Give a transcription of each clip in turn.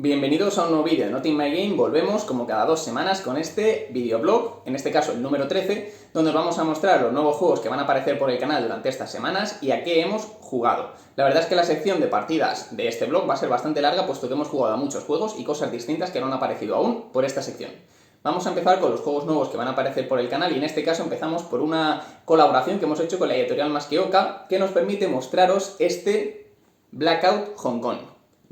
Bienvenidos a un nuevo vídeo de Not In My Game. Volvemos como cada 2 semanas con este videoblog, en este caso el número 13, donde os vamos a mostrar los nuevos juegos que van a aparecer por el canal durante estas semanas y a qué hemos jugado. La verdad es que la sección de partidas de este blog va a ser bastante larga, puesto que hemos jugado a muchos juegos y cosas distintas que no han aparecido aún por esta sección. Vamos a empezar con los juegos nuevos que van a aparecer por el canal y en este caso empezamos por una colaboración que hemos hecho con la editorial Masqueoka que nos permite mostraros este Blackout Hong Kong.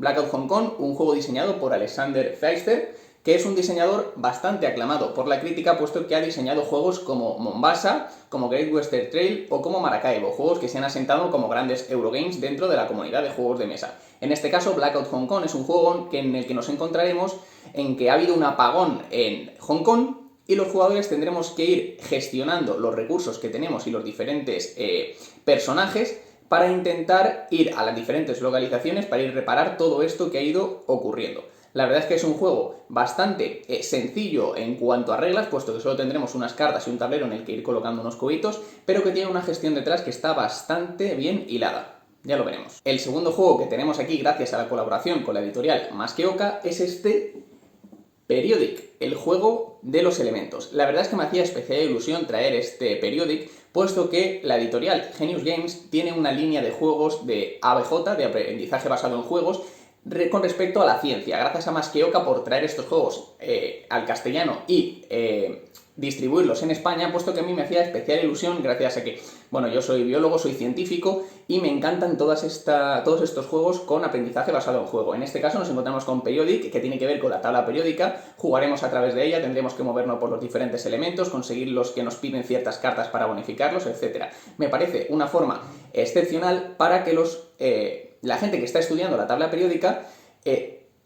Blackout Hong Kong, un juego diseñado por Alexander Pfister, que es un diseñador bastante aclamado por la crítica, puesto que ha diseñado juegos como Mombasa, como Great Western Trail o como Maracaibo, juegos que se han asentado como grandes Eurogames dentro de la comunidad de juegos de mesa. En este caso, Blackout Hong Kong es un juego en el que nos encontraremos en que ha habido un apagón en Hong Kong y los jugadores tendremos que ir gestionando los recursos que tenemos y los diferentes personajes para intentar ir a las diferentes localizaciones para ir a reparar todo esto que ha ido ocurriendo. La verdad es que es un juego bastante sencillo en cuanto a reglas, puesto que solo tendremos unas cartas y un tablero en el que ir colocando unos cubitos, pero que tiene una gestión detrás que está bastante bien hilada. Ya lo veremos. El segundo juego que tenemos aquí, gracias a la colaboración con la editorial Masqueoka, es este Periodic, el juego de los elementos. La verdad es que me hacía especial ilusión traer este Periodic, puesto que la editorial Genius Games tiene una línea de juegos de ABJ, de aprendizaje basado en juegos, con respecto a la ciencia. Gracias a Masqueoka por traer estos juegos al castellano y distribuirlos en España, puesto que a mí me hacía especial ilusión gracias a que, bueno, yo soy biólogo, soy científico y me encantan todos estos juegos con aprendizaje basado en juego. En este caso nos encontramos con Periodic, que tiene que ver con la tabla periódica, jugaremos a través de ella, tendremos que movernos por los diferentes elementos, conseguir los que nos piden ciertas cartas para bonificarlos, etc. Me parece una forma excepcional para que la gente que está estudiando la tabla periódica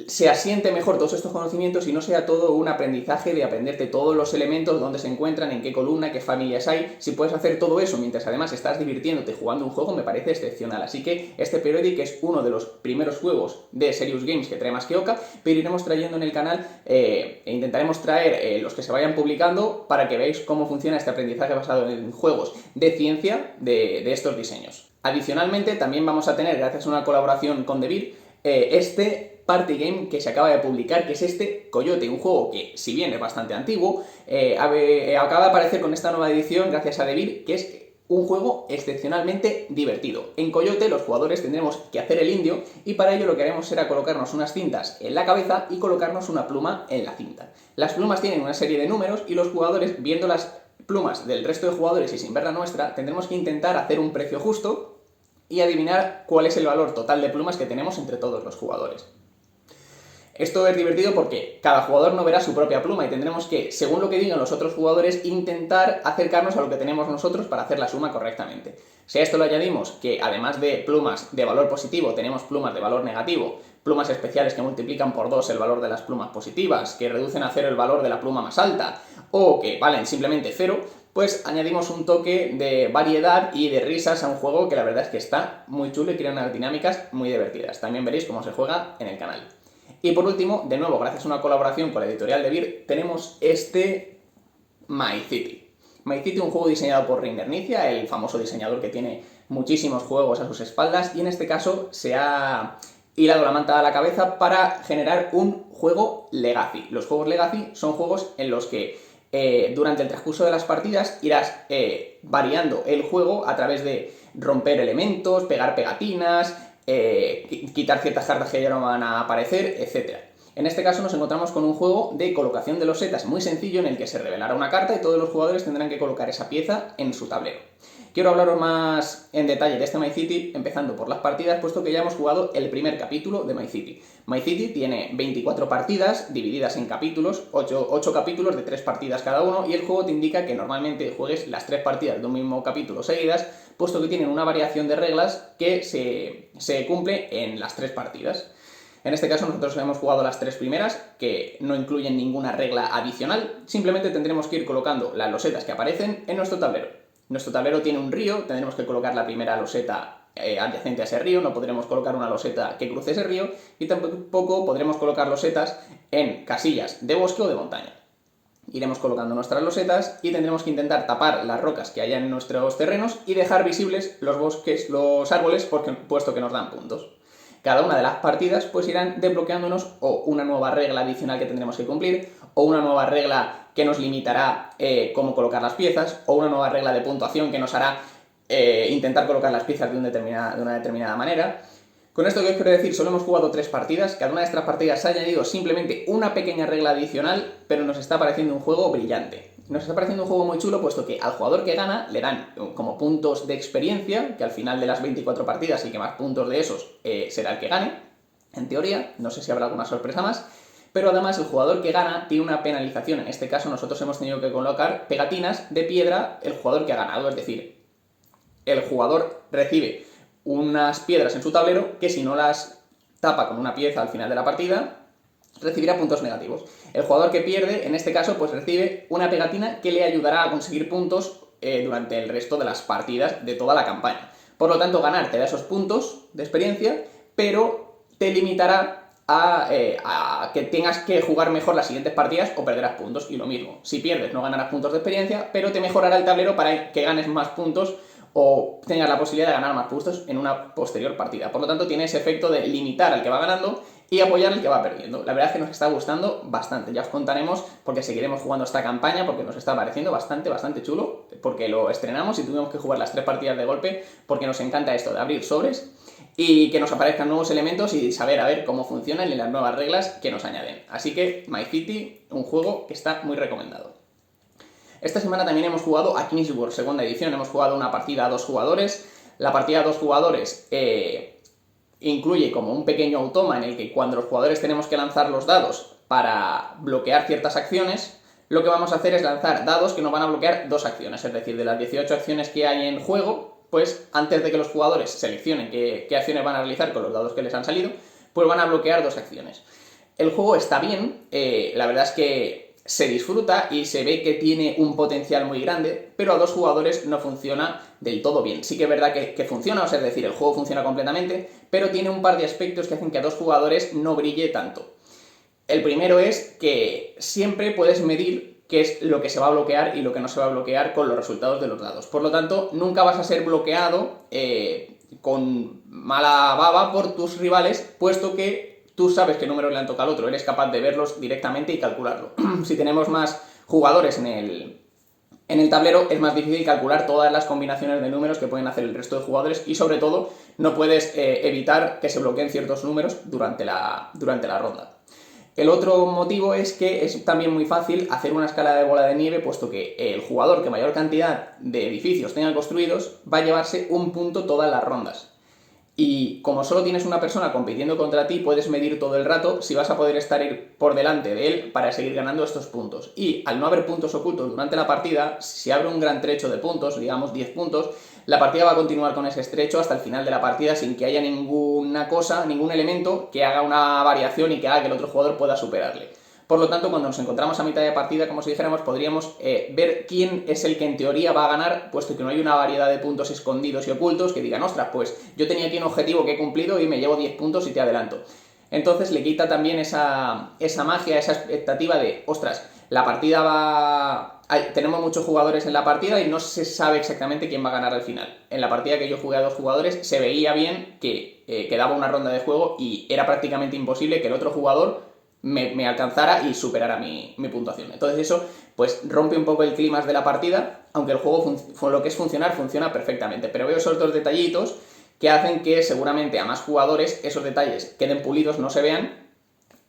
se asiente mejor todos estos conocimientos y no sea todo un aprendizaje de aprenderte todos los elementos, dónde se encuentran, en qué columna, qué familias hay. Si puedes hacer todo eso mientras además estás divirtiéndote jugando un juego, me parece excepcional. Así que este Periodic es uno de los primeros juegos de Serious Games que trae Masqueoka, pero iremos trayendo en el canal e intentaremos traer los que se vayan publicando para que veáis cómo funciona este aprendizaje basado en juegos de ciencia de estos diseños. Adicionalmente, también vamos a tener, gracias a una colaboración con Devir, este party game que se acaba de publicar, que es este Coyote, un juego que, si bien es bastante antiguo, acaba de aparecer con esta nueva edición gracias a Devir, que es un juego excepcionalmente divertido. En Coyote los jugadores tendremos que hacer el indio y para ello lo que haremos será colocarnos unas cintas en la cabeza y colocarnos una pluma en la cinta. Las plumas tienen una serie de números y los jugadores, viendo las plumas del resto de jugadores y sin ver la nuestra, tendremos que intentar hacer un precio justo y adivinar cuál es el valor total de plumas que tenemos entre todos los jugadores. Esto es divertido porque cada jugador no verá su propia pluma y tendremos que, según lo que digan los otros jugadores, intentar acercarnos a lo que tenemos nosotros para hacer la suma correctamente. Si a esto le añadimos que, además de plumas de valor positivo, tenemos plumas de valor negativo, plumas especiales que multiplican por 2 el valor de las plumas positivas, que reducen a 0 el valor de la pluma más alta, o que valen simplemente 0, pues añadimos un toque de variedad y de risas a un juego que la verdad es que está muy chulo y crea unas dinámicas muy divertidas. También veréis cómo se juega en el canal. Y por último, de nuevo, gracias a una colaboración con la editorial Devir, tenemos este My City. My City, un juego diseñado por Reiner Knizia, el famoso diseñador que tiene muchísimos juegos a sus espaldas, y en este caso se ha hilado la manta a la cabeza para generar un juego Legacy. Los juegos Legacy son juegos en los que durante el transcurso de las partidas irás variando el juego a través de romper elementos, pegar pegatinas, quitar ciertas cartas que ya no van a aparecer, etc. En este caso nos encontramos con un juego de colocación de losetas muy sencillo en el que se revelará una carta y todos los jugadores tendrán que colocar esa pieza en su tablero. Quiero hablaros más en detalle de este My City, empezando por las partidas, puesto que ya hemos jugado el primer capítulo de My City. My City tiene 24 partidas divididas en capítulos, 8 capítulos de 3 partidas cada uno, y el juego te indica que normalmente juegues las 3 partidas de un mismo capítulo seguidas, puesto que tienen una variación de reglas que se cumple en las 3 partidas. En este caso nosotros hemos jugado las 3 primeras, que no incluyen ninguna regla adicional, simplemente tendremos que ir colocando las losetas que aparecen en nuestro tablero. Nuestro tablero tiene un río, tendremos que colocar la primera loseta adyacente a ese río, no podremos colocar una loseta que cruce ese río y tampoco podremos colocar losetas en casillas de bosque o de montaña. Iremos colocando nuestras losetas y tendremos que intentar tapar las rocas que haya en nuestros terrenos y dejar visibles los bosques, los árboles, puesto que nos dan puntos. cada una de las partidas pues irán desbloqueándonos o una nueva regla adicional que tendremos que cumplir, o una nueva regla que nos limitará cómo colocar las piezas, o una nueva regla de puntuación que nos hará intentar colocar las piezas de una determinada manera. Con esto, ¿qué os quiero decir? Solo hemos jugado 3 partidas, cada una de estas partidas se ha añadido simplemente una pequeña regla adicional, pero nos está pareciendo un juego brillante. Nos está pareciendo un juego muy chulo, puesto que al jugador que gana le dan como puntos de experiencia, que al final de las 24 partidas, el que más puntos de esos será el que gane, en teoría, no sé si habrá alguna sorpresa más, pero además el jugador que gana tiene una penalización. En este caso nosotros hemos tenido que colocar pegatinas de piedra el jugador que ha ganado, es decir, el jugador recibe unas piedras en su tablero que si no las tapa con una pieza al final de la partida, recibirá puntos negativos. El jugador que pierde, en este caso, pues recibe una pegatina que le ayudará a conseguir puntos durante el resto de las partidas de toda la campaña. Por lo tanto, ganar te da esos puntos de experiencia, pero te limitará a que tengas que jugar mejor las siguientes partidas o perderás puntos. Y lo mismo, si pierdes no ganarás puntos de experiencia, pero te mejorará el tablero para que ganes más puntos o tengas la posibilidad de ganar más puntos en una posterior partida. Por lo tanto, tiene ese efecto de limitar al que va ganando y apoyar al que va perdiendo. La verdad es que nos está gustando bastante. Ya os contaremos porque seguiremos jugando esta campaña porque nos está pareciendo bastante chulo, porque lo estrenamos y tuvimos que jugar las 3 partidas de golpe porque nos encanta esto de abrir sobres y que nos aparezcan nuevos elementos y saber a ver cómo funcionan y las nuevas reglas que nos añaden. Así que My City, un juego que está muy recomendado. Esta semana también hemos jugado a King's War segunda edición, hemos jugado una partida a 2 jugadores. La partida a 2 jugadores incluye como un pequeño automa en el que cuando los jugadores tenemos que lanzar los dados para bloquear ciertas acciones, lo que vamos a hacer es lanzar dados que nos van a bloquear 2 acciones, es decir, de las 18 acciones que hay en juego, pues antes de que los jugadores seleccionen qué acciones van a realizar con los dados que les han salido, pues van a bloquear 2 acciones. El juego está bien, la verdad es que se disfruta y se ve que tiene un potencial muy grande, pero a 2 jugadores no funciona del todo bien. Sí que es verdad que funciona, o sea, es decir, el juego funciona completamente, pero tiene un par de aspectos que hacen que a 2 jugadores no brille tanto. El primero es que siempre puedes medir qué es lo que se va a bloquear y lo que no se va a bloquear con los resultados de los dados. Por lo tanto, nunca vas a ser bloqueado con mala baba por tus rivales, puesto que tú sabes qué número le han tocado al otro, eres capaz de verlos directamente y calcularlo. Si tenemos más jugadores en el tablero, es más difícil calcular todas las combinaciones de números que pueden hacer el resto de jugadores y sobre todo no puedes evitar que se bloqueen ciertos números durante la ronda. El otro motivo es que es también muy fácil hacer una escala de bola de nieve, puesto que el jugador que mayor cantidad de edificios tenga construidos va a llevarse un punto todas las rondas. Y como solo tienes una persona compitiendo contra ti, puedes medir todo el rato si vas a poder estar por delante de él para seguir ganando estos puntos. Y al no haber puntos ocultos durante la partida, si abre un gran trecho de puntos, digamos 10 puntos, la partida va a continuar con ese estrecho hasta el final de la partida sin que haya ninguna cosa, ningún elemento que haga una variación y que haga que el otro jugador pueda superarle. Por lo tanto, cuando nos encontramos a mitad de partida, como si dijéramos, podríamos ver quién es el que en teoría va a ganar, puesto que no hay una variedad de puntos escondidos y ocultos que digan, ostras, pues yo tenía aquí un objetivo que he cumplido y me llevo 10 puntos y te adelanto. Entonces le quita también esa magia, esa expectativa de, ostras, la partida va... tenemos muchos jugadores en la partida y no se sabe exactamente quién va a ganar al final. En la partida que yo jugué a 2 jugadores se veía bien que quedaba una ronda de juego y era prácticamente imposible que el otro jugador me alcanzara y superara mi puntuación. Entonces eso pues rompe un poco el clima de la partida, aunque el juego lo que es funcionar funciona perfectamente, pero veo esos 2 detallitos que hacen que seguramente a más jugadores esos detalles queden pulidos, no se vean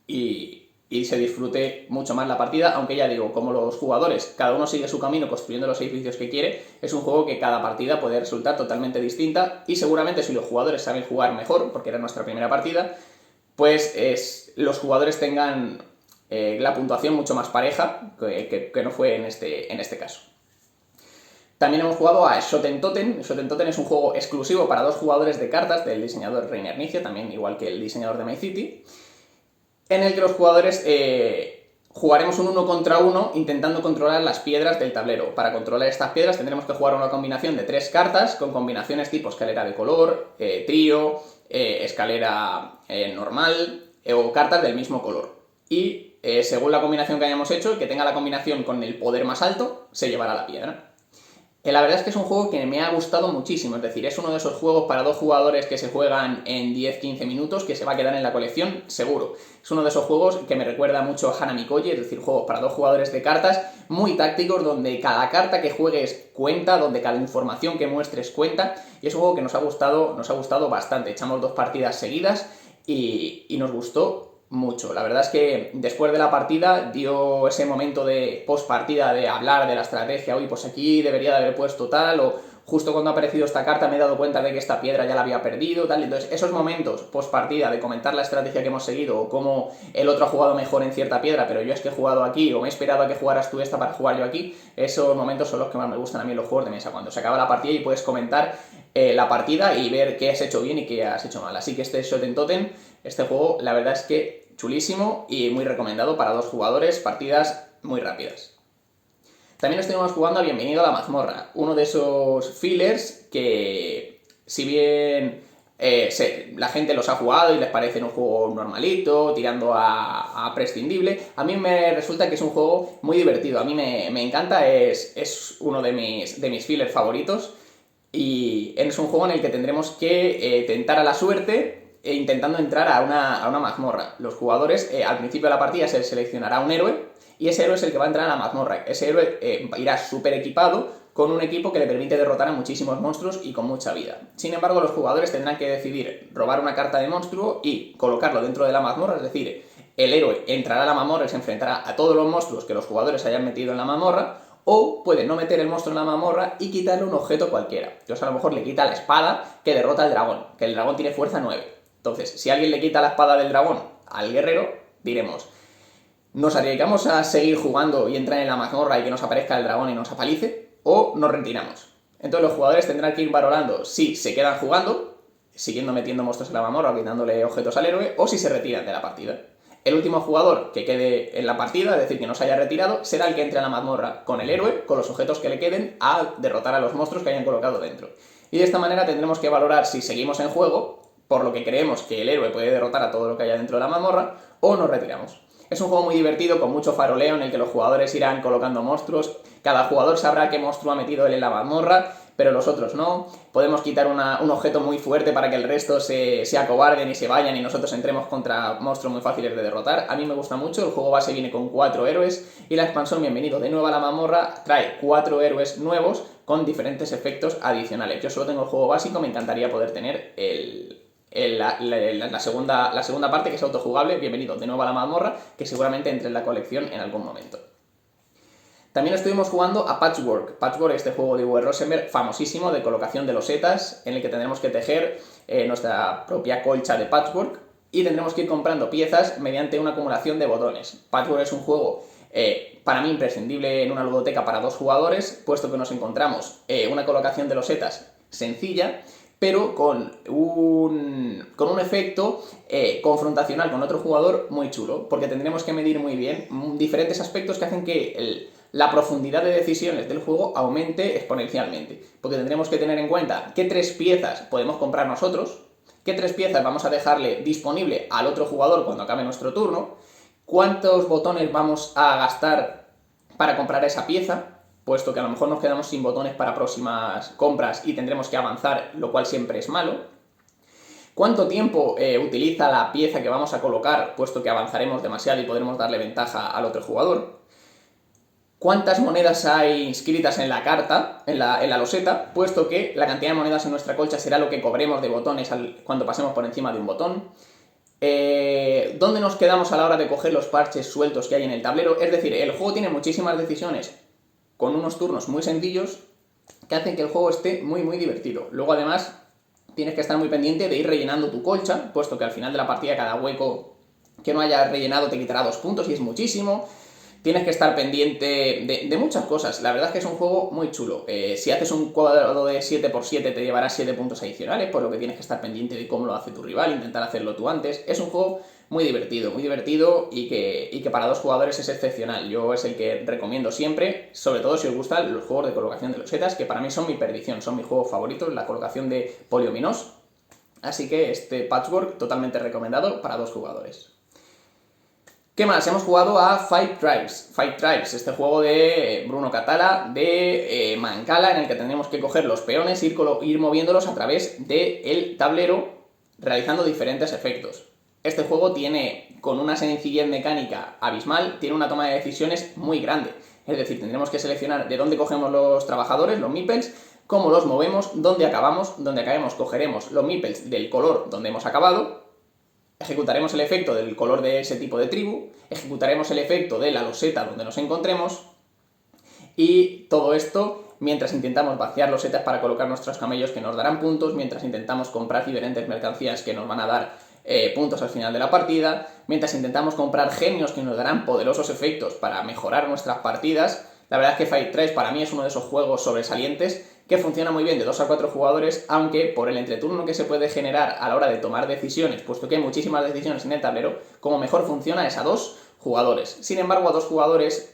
y se disfrute mucho más la partida, aunque ya digo, como los jugadores, cada uno sigue su camino construyendo los edificios que quiere, es un juego que cada partida puede resultar totalmente distinta y seguramente si los jugadores saben jugar mejor, porque era nuestra primera partida, pues los jugadores tengan la puntuación mucho más pareja que no fue en este caso. También hemos jugado a Shoten Totem. Shoten Totem es un juego exclusivo para 2 jugadores de cartas del diseñador Reiner Knizia, también igual que el diseñador de My City, en el que los jugadores jugaremos un 1 contra 1 intentando controlar las piedras del tablero. Para controlar estas piedras tendremos que jugar una combinación de 3 cartas con combinaciones tipo escalera de color, trío, escalera normal o cartas del mismo color. Y según la combinación que hayamos hecho, el que tenga la combinación con el poder más alto se llevará la piedra. La verdad es que es un juego que me ha gustado muchísimo, es decir, es uno de esos juegos para dos jugadores que se juegan en 10-15 minutos, que se va a quedar en la colección, seguro. Es uno de esos juegos que me recuerda mucho a Hanami Koji, es decir, juegos para dos jugadores de cartas, muy tácticos, donde cada carta que juegues cuenta, donde cada información que muestres cuenta, y es un juego que nos ha gustado bastante. Echamos 2 partidas seguidas y nos gustó mucho. La verdad es que después de la partida dio ese momento de post partida de hablar de la estrategia, oye, pues aquí debería de haber puesto tal, o justo cuando ha aparecido esta carta me he dado cuenta de que esta piedra ya la había perdido, tal. Entonces esos momentos post partida de comentar la estrategia que hemos seguido, o cómo el otro ha jugado mejor en cierta piedra, pero yo es que he jugado aquí, o me he esperado a que jugaras tú esta para jugar yo aquí, esos momentos son los que más me gustan a mí en los juegos de mesa, cuando se acaba la partida y puedes comentar la partida y ver qué has hecho bien y qué has hecho mal. Así que este Shoten Totem, este juego, la verdad es que chulísimo y muy recomendado para 2 jugadores, partidas muy rápidas. También estuvimos jugando a Bienvenido a la Mazmorra, uno de esos fillers que, si bien la gente los ha jugado y les parece un juego normalito, tirando a prescindible, a mí me resulta que es un juego muy divertido, a mí me encanta, es uno de mis fillers favoritos, y es un juego en el que tendremos que tentar a la suerte intentando entrar a una mazmorra. Los jugadores, al principio de la partida se seleccionará un héroe, y ese héroe es el que va a entrar a la mazmorra. Ese héroe irá súper equipado, con un equipo que le permite derrotar a muchísimos monstruos y con mucha vida. Sin embargo, los jugadores tendrán que decidir robar una carta de monstruo y colocarlo dentro de la mazmorra, es decir, el héroe entrará a la mazmorra y se enfrentará a todos los monstruos que los jugadores hayan metido en la mazmorra, o puede no meter el monstruo en la mazmorra y quitarle un objeto cualquiera. Entonces a lo mejor le quita la espada que derrota al dragón, que el dragón tiene fuerza 9. Entonces, si alguien le quita la espada del dragón al guerrero, diremos, ¿nos arriesgamos a seguir jugando y entrar en la mazmorra y que nos aparezca el dragón y nos apalice? ¿O nos retiramos? Entonces los jugadores tendrán que ir valorando si se quedan jugando, siguiendo metiendo monstruos en la mazmorra o quitándole objetos al héroe, o si se retiran de la partida. El último jugador que quede en la partida, es decir, que no se haya retirado, será el que entre a la mazmorra con el héroe, con los objetos que le queden, a derrotar a los monstruos que hayan colocado dentro. Y de esta manera tendremos que valorar si seguimos en juego, por lo que creemos que el héroe puede derrotar a todo lo que haya dentro de la mazmorra, o nos retiramos. Es un juego muy divertido, con mucho faroleo, en el que los jugadores irán colocando monstruos, cada jugador sabrá qué monstruo ha metido él en la mazmorra, pero los otros no. Podemos quitar un objeto muy fuerte para que el resto se acobarden y se vayan y nosotros entremos contra monstruos muy fáciles de derrotar. A mí me gusta mucho, el juego base viene con 4 héroes y la expansión Bienvenido de nuevo a la mazmorra trae 4 héroes nuevos con diferentes efectos adicionales. Yo solo tengo el juego básico, me encantaría poder tener la segunda parte, que es autojugable, Bienvenido de nuevo a la mazmorra, que seguramente entre en la colección en algún momento. También estuvimos jugando a Patchwork. Patchwork, este juego de Uwe Rosenberg, famosísimo, de colocación de losetas, en el que tendremos que tejer nuestra propia colcha de patchwork y tendremos que ir comprando piezas mediante una acumulación de botones. Patchwork es un juego para mí imprescindible en una ludoteca para 2 jugadores, puesto que nos encontramos una colocación de losetas sencilla, pero con un efecto confrontacional con otro jugador muy chulo, porque tendremos que medir muy bien diferentes aspectos que hacen que la profundidad de decisiones del juego aumente exponencialmente, porque tendremos que tener en cuenta qué 3 piezas podemos comprar nosotros, qué 3 piezas vamos a dejarle disponible al otro jugador cuando acabe nuestro turno, cuántos botones vamos a gastar para comprar esa pieza, puesto que a lo mejor nos quedamos sin botones para próximas compras y tendremos que avanzar, lo cual siempre es malo. ¿Cuánto tiempo utiliza la pieza que vamos a colocar, puesto que avanzaremos demasiado y podremos darle ventaja al otro jugador? ¿Cuántas monedas hay inscritas en la carta, en la loseta, puesto que la cantidad de monedas en nuestra colcha será lo que cobremos de botones cuando pasemos por encima de un botón? ¿Dónde nos quedamos a la hora de coger los parches sueltos que hay en el tablero? Es decir, el juego tiene muchísimas decisiones con unos turnos muy sencillos que hacen que el juego esté muy muy divertido. Luego además tienes que estar muy pendiente de ir rellenando tu colcha, puesto que al final de la partida cada hueco que no hayas rellenado te quitará 2 puntos y es muchísimo. Tienes que estar pendiente de muchas cosas. La verdad es que es un juego muy chulo. Si haces un cuadrado de 7×7 te llevará 7 puntos adicionales, por lo que tienes que estar pendiente de cómo lo hace tu rival, intentar hacerlo tú antes. Es un juego muy divertido y que para 2 jugadores es excepcional. Yo es el que recomiendo siempre, sobre todo si os gustan los juegos de colocación de losetas, que para mí son mi perdición, son mis juegos favoritos, la colocación de Poliominos. Así que este Patchwork totalmente recomendado para 2 jugadores. ¿Qué más? Hemos jugado a Five Tribes. Five Tribes, este juego de Bruno Cathala, de Mancala, en el que tendremos que coger los peones e ir moviéndolos a través del tablero, realizando diferentes efectos. Este juego tiene, con una sencillez mecánica abismal, tiene una toma de decisiones muy grande. Es decir, tendremos que seleccionar de dónde cogemos los trabajadores, los meeples, cómo los movemos, dónde acabamos, donde acabemos cogeremos los meeples del color donde hemos acabado, ejecutaremos el efecto del color de ese tipo de tribu, ejecutaremos el efecto de la loseta donde nos encontremos, y todo esto mientras intentamos vaciar losetas para colocar nuestros camellos que nos darán puntos, mientras intentamos comprar diferentes mercancías que nos van a dar puntos al final de la partida, mientras intentamos comprar genios que nos darán poderosos efectos para mejorar nuestras partidas. La verdad es que Five Tribes para mí es uno de esos juegos sobresalientes que funciona muy bien de 2 a 4 jugadores, aunque por el entreturno que se puede generar a la hora de tomar decisiones, puesto que hay muchísimas decisiones en el tablero, como mejor funciona es a 2 jugadores. Sin embargo, a 2 jugadores,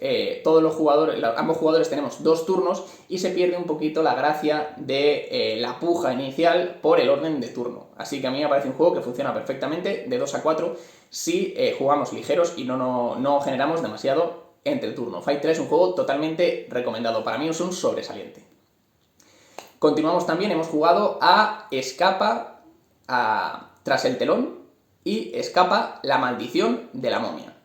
ambos jugadores tenemos 2 turnos y se pierde un poquito la gracia de la puja inicial por el orden de turno. Así que a mí me parece un juego que funciona perfectamente de 2 a 4 si jugamos ligeros y no generamos demasiado entreturno. Five Tribes es un juego totalmente recomendado. Para mí es un sobresaliente. Continuamos también, hemos jugado a Escapa, Tras el telón y Escapa, la maldición de la momia.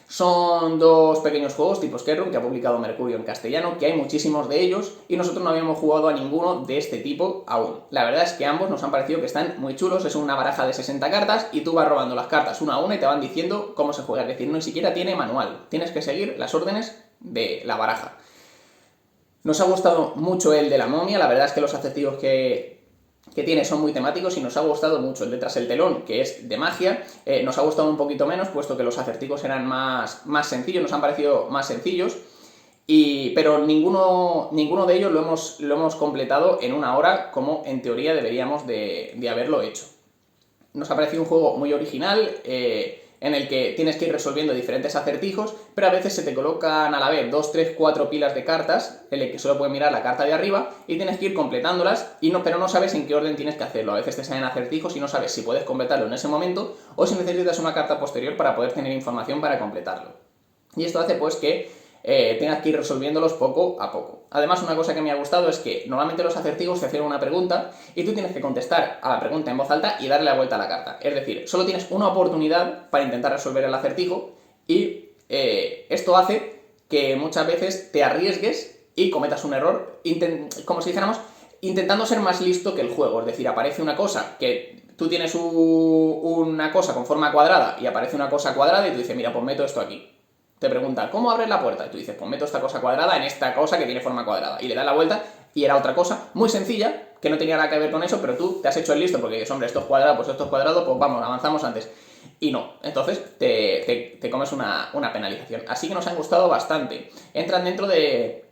Son 2 pequeños juegos tipo Escape Room que ha publicado Mercurio en castellano, que hay muchísimos de ellos y nosotros no habíamos jugado a ninguno de este tipo aún. La verdad es que ambos nos han parecido que están muy chulos, es una baraja de 60 cartas y tú vas robando las cartas una a una y te van diciendo cómo se juega, es decir, no ni siquiera tiene manual, tienes que seguir las órdenes de la baraja. Nos ha gustado mucho el de la momia, la verdad es que los acertijos que tiene son muy temáticos y nos ha gustado mucho el de Tras el telón, que es de magia. Nos ha gustado un poquito menos, puesto que los acertijos eran más sencillos, nos han parecido más sencillos, pero ninguno de ellos lo hemos completado en 1 hora, como en teoría deberíamos de haberlo hecho. Nos ha parecido un juego muy original, en el que tienes que ir resolviendo diferentes acertijos, pero a veces se te colocan a la vez 2, 3, 4 pilas de cartas, en el que solo puedes mirar la carta de arriba, y tienes que ir completándolas, pero no sabes en qué orden tienes que hacerlo. A veces te salen acertijos y no sabes si puedes completarlo en ese momento, o si necesitas una carta posterior para poder tener información para completarlo. Y esto hace pues que tengas que ir resolviéndolos poco a poco. Además, una cosa que me ha gustado es que normalmente los acertijos te hacen una pregunta y tú tienes que contestar a la pregunta en voz alta y darle la vuelta a la carta. Es decir, solo tienes una oportunidad para intentar resolver el acertijo y esto hace que muchas veces te arriesgues y cometas un error, como si dijéramos, intentando ser más listo que el juego. Es decir, aparece una cosa que tú tienes una cosa con forma cuadrada y aparece una cosa cuadrada y tú dices, mira, pues meto esto aquí. Te pregunta, ¿cómo abres la puerta? Y tú dices, pues meto esta cosa cuadrada en esta cosa que tiene forma cuadrada. Y le das la vuelta y era otra cosa muy sencilla, que no tenía nada que ver con eso, pero tú te has hecho el listo porque dices, hombre, esto es cuadrado, pues vamos, avanzamos antes. Y no, entonces te comes una penalización. Así que nos han gustado bastante. Entran dentro de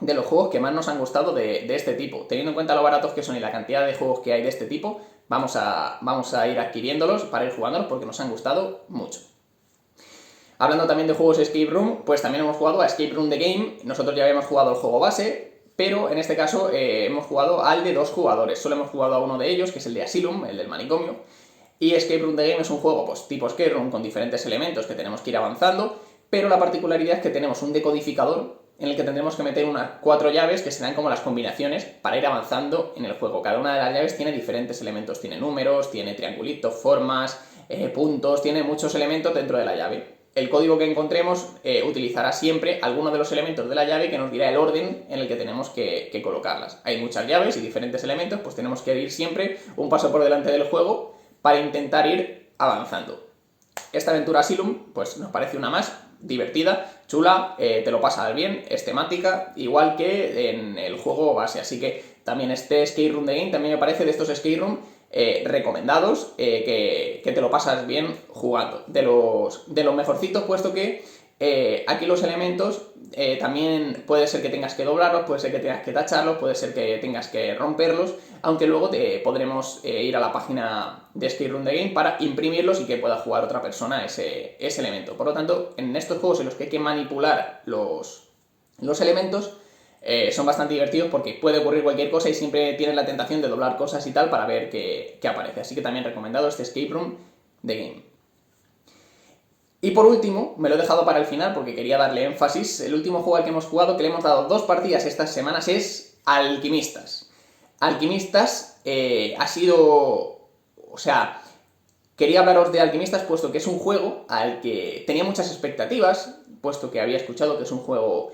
los juegos que más nos han gustado de este tipo. Teniendo en cuenta lo baratos que son y la cantidad de juegos que hay de este tipo, vamos a ir adquiriéndolos para ir jugándolos porque nos han gustado mucho. Hablando también de juegos Escape Room, pues también hemos jugado a Escape Room The Game. Nosotros ya habíamos jugado el juego base, pero en este caso hemos jugado al de 2 jugadores. Solo hemos jugado a uno de ellos, que es el de Asylum, el del manicomio. Y Escape Room The Game es un juego pues tipo Escape Room con diferentes elementos que tenemos que ir avanzando, pero la particularidad es que tenemos un decodificador en el que tendremos que meter unas 4 llaves que serán como las combinaciones para ir avanzando en el juego. Cada una de las llaves tiene diferentes elementos, tiene números, tiene triangulitos, formas, puntos, tiene muchos elementos dentro de la llave. El código que encontremos utilizará siempre alguno de los elementos de la llave que nos dirá el orden en el que tenemos que colocarlas. Hay muchas llaves y diferentes elementos, pues tenemos que ir siempre un paso por delante del juego para intentar ir avanzando. Esta aventura Asylum, pues nos parece una más divertida, chula, te lo pasas bien, es temática, igual que en el juego base. Así que también este Escape Room The Game también me parece de estos Escape Room recomendados, que te lo pasas bien jugando. De los mejorcitos, puesto que aquí los elementos también puede ser que tengas que doblarlos, puede ser que tengas que tacharlos, puede ser que tengas que romperlos, aunque luego podremos ir a la página de Escape Room The Game para imprimirlos y que pueda jugar otra persona ese elemento. Por lo tanto, en estos juegos en los que hay que manipular los elementos, son bastante divertidos porque puede ocurrir cualquier cosa y siempre tienes la tentación de doblar cosas y tal para ver qué aparece. Así que también recomendado este Escape Room The Game. Y por último, me lo he dejado para el final porque quería darle énfasis, el último juego al que hemos jugado, que le hemos dado 2 partidas estas semanas, es Alquimistas. Alquimistas ha sido... O sea, quería hablaros de Alquimistas puesto que es un juego al que tenía muchas expectativas, puesto que había escuchado que es un juego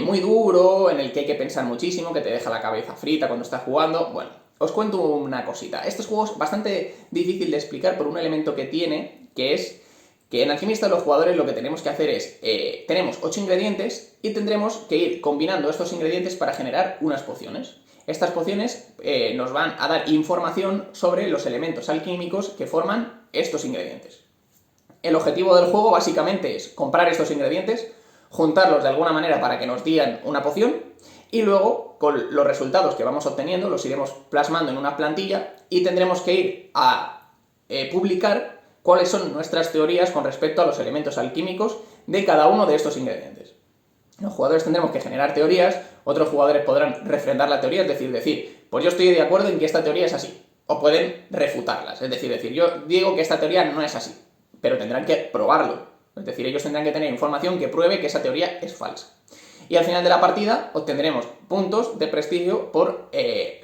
muy duro, en el que hay que pensar muchísimo, que te deja la cabeza frita cuando estás jugando. Bueno, os cuento una cosita. Este juego es bastante difícil de explicar por un elemento que tiene, que es que en Alquimistas los jugadores lo que tenemos que hacer es, tenemos 8 ingredientes y tendremos que ir combinando estos ingredientes para generar unas pociones. Estas pociones nos van a dar información sobre los elementos alquímicos que forman estos ingredientes. El objetivo del juego básicamente es comprar estos ingredientes, juntarlos de alguna manera para que nos digan una poción y luego con los resultados que vamos obteniendo los iremos plasmando en una plantilla y tendremos que ir a publicar cuáles son nuestras teorías con respecto a los elementos alquímicos de cada uno de estos ingredientes. Los jugadores tendremos que generar teorías, otros jugadores podrán refrendar la teoría, es decir, pues yo estoy de acuerdo en que esta teoría es así, o pueden refutarlas, es decir, yo digo que esta teoría no es así, pero tendrán que probarlo, es decir, ellos tendrán que tener información que pruebe que esa teoría es falsa. Y al final de la partida obtendremos puntos de prestigio por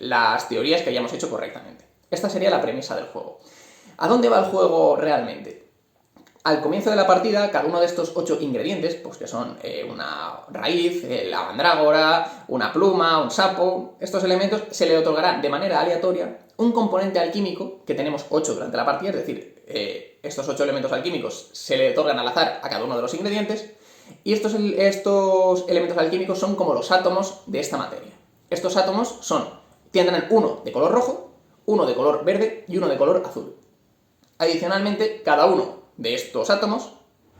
las teorías que hayamos hecho correctamente. Esta sería la premisa del juego. ¿A dónde va el juego realmente? Al comienzo de la partida, cada uno de estos 8 ingredientes, pues que son una raíz, la mandrágora, una pluma, un sapo, estos elementos se le otorgará de manera aleatoria un componente alquímico, que tenemos 8 durante la partida, es decir, estos 8 elementos alquímicos se le otorgan al azar a cada uno de los ingredientes, y estos elementos alquímicos son como los átomos de esta materia. Estos átomos tendrán uno de color rojo, uno de color verde y uno de color azul. Adicionalmente, cada uno de estos átomos,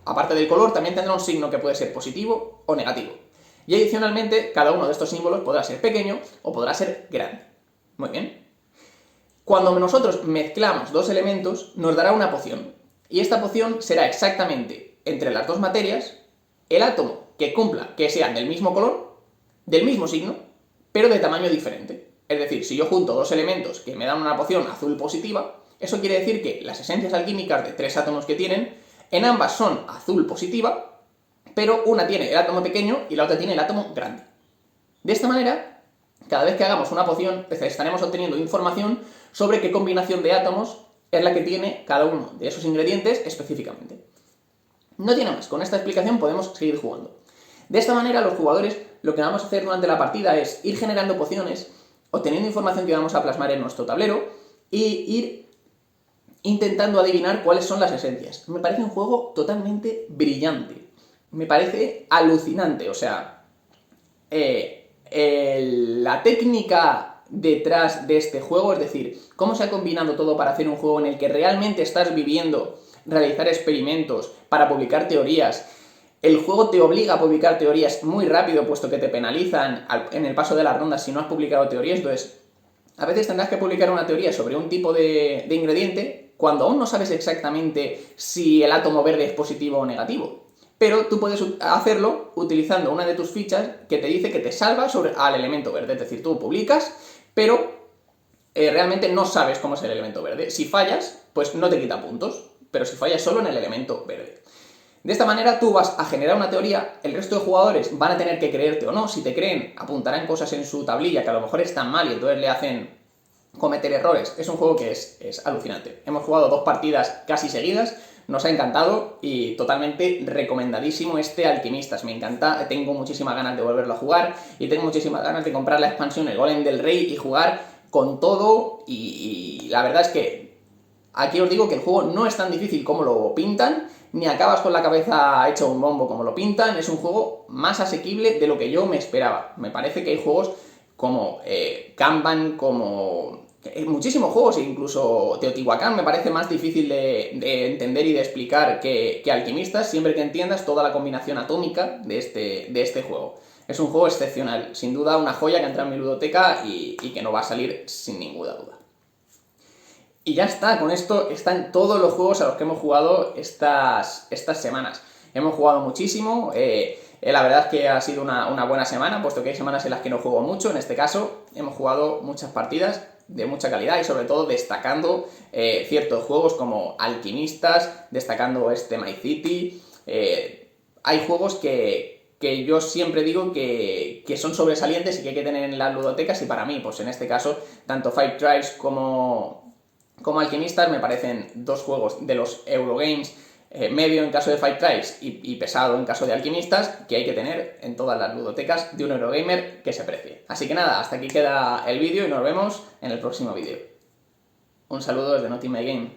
aparte del color, también tendrá un signo que puede ser positivo o negativo. Y adicionalmente, cada uno de estos símbolos podrá ser pequeño o podrá ser grande. Muy bien. Cuando nosotros mezclamos 2 elementos, nos dará una poción. Y esta poción será exactamente entre las 2 materias el átomo que sean del mismo color, del mismo signo, pero de tamaño diferente. Es decir, si yo junto 2 elementos que me dan una poción azul positiva, eso quiere decir que las esencias alquímicas de 3 átomos que tienen, en ambas son azul positiva, pero una tiene el átomo pequeño y la otra tiene el átomo grande. De esta manera, cada vez que hagamos una poción, estaremos obteniendo información sobre qué combinación de átomos es la que tiene cada uno de esos ingredientes específicamente. No tiene más, con esta explicación podemos seguir jugando. De esta manera, los jugadores lo que vamos a hacer durante la partida es ir generando pociones, obteniendo información que vamos a plasmar en nuestro tablero y ir intentando adivinar cuáles son las esencias. Me parece un juego totalmente brillante. Me parece alucinante. O sea, la técnica detrás de este juego, es decir, cómo se ha combinado todo para hacer un juego en el que realmente estás viviendo realizar experimentos, para publicar teorías. El juego te obliga a publicar teorías muy rápido, puesto que te penalizan en el paso de las rondas si no has publicado teorías. Entonces, a veces tendrás que publicar una teoría sobre un tipo de ingrediente cuando aún no sabes exactamente si el átomo verde es positivo o negativo. Pero tú puedes hacerlo utilizando una de tus fichas que te dice que te salva al elemento verde. Es decir, tú publicas, pero realmente no sabes cómo es el elemento verde. Si fallas, pues no te quita puntos, pero si fallas solo en el elemento verde. De esta manera tú vas a generar una teoría, el resto de jugadores van a tener que creerte o no. Si te creen, apuntarán cosas en su tablilla que a lo mejor están mal y entonces le hacen cometer errores. Es un juego que es alucinante. Hemos jugado 2 partidas casi seguidas, nos ha encantado y totalmente recomendadísimo este Alquimistas. Me encanta, tengo muchísimas ganas de volverlo a jugar y tengo muchísimas ganas de comprar la expansión, el Golem del Rey, y jugar con todo. Y la verdad es que aquí os digo que el juego no es tan difícil como lo pintan, ni acabas con la cabeza hecho un bombo como lo pintan. Es un juego más asequible de lo que yo me esperaba. Me parece que hay juegos como Kanban, como muchísimos juegos, incluso Teotihuacán me parece más difícil de entender y de explicar que Alquimistas, siempre que entiendas toda la combinación atómica de este juego. Es un juego excepcional, sin duda una joya que entra en mi ludoteca y que no va a salir sin ninguna duda. Y ya está, con esto están todos los juegos a los que hemos jugado estas semanas. Hemos jugado muchísimo, la verdad es que ha sido una buena semana, puesto que hay semanas en las que no juego mucho. En este caso hemos jugado muchas partidas, de mucha calidad y sobre todo destacando ciertos juegos como Alquimistas, destacando este My City. Hay juegos que yo siempre digo que son sobresalientes y que hay que tener en las ludotecas, y para mí, pues en este caso, tanto Five Tribes como Alquimistas me parecen dos juegos de los Eurogames, medio en caso de Five Tribes y pesado en caso de Alquimistas, que hay que tener en todas las ludotecas de un Eurogamer que se precie. Así que nada, hasta aquí queda el vídeo y nos vemos en el próximo vídeo. Un saludo desde Not In My Game.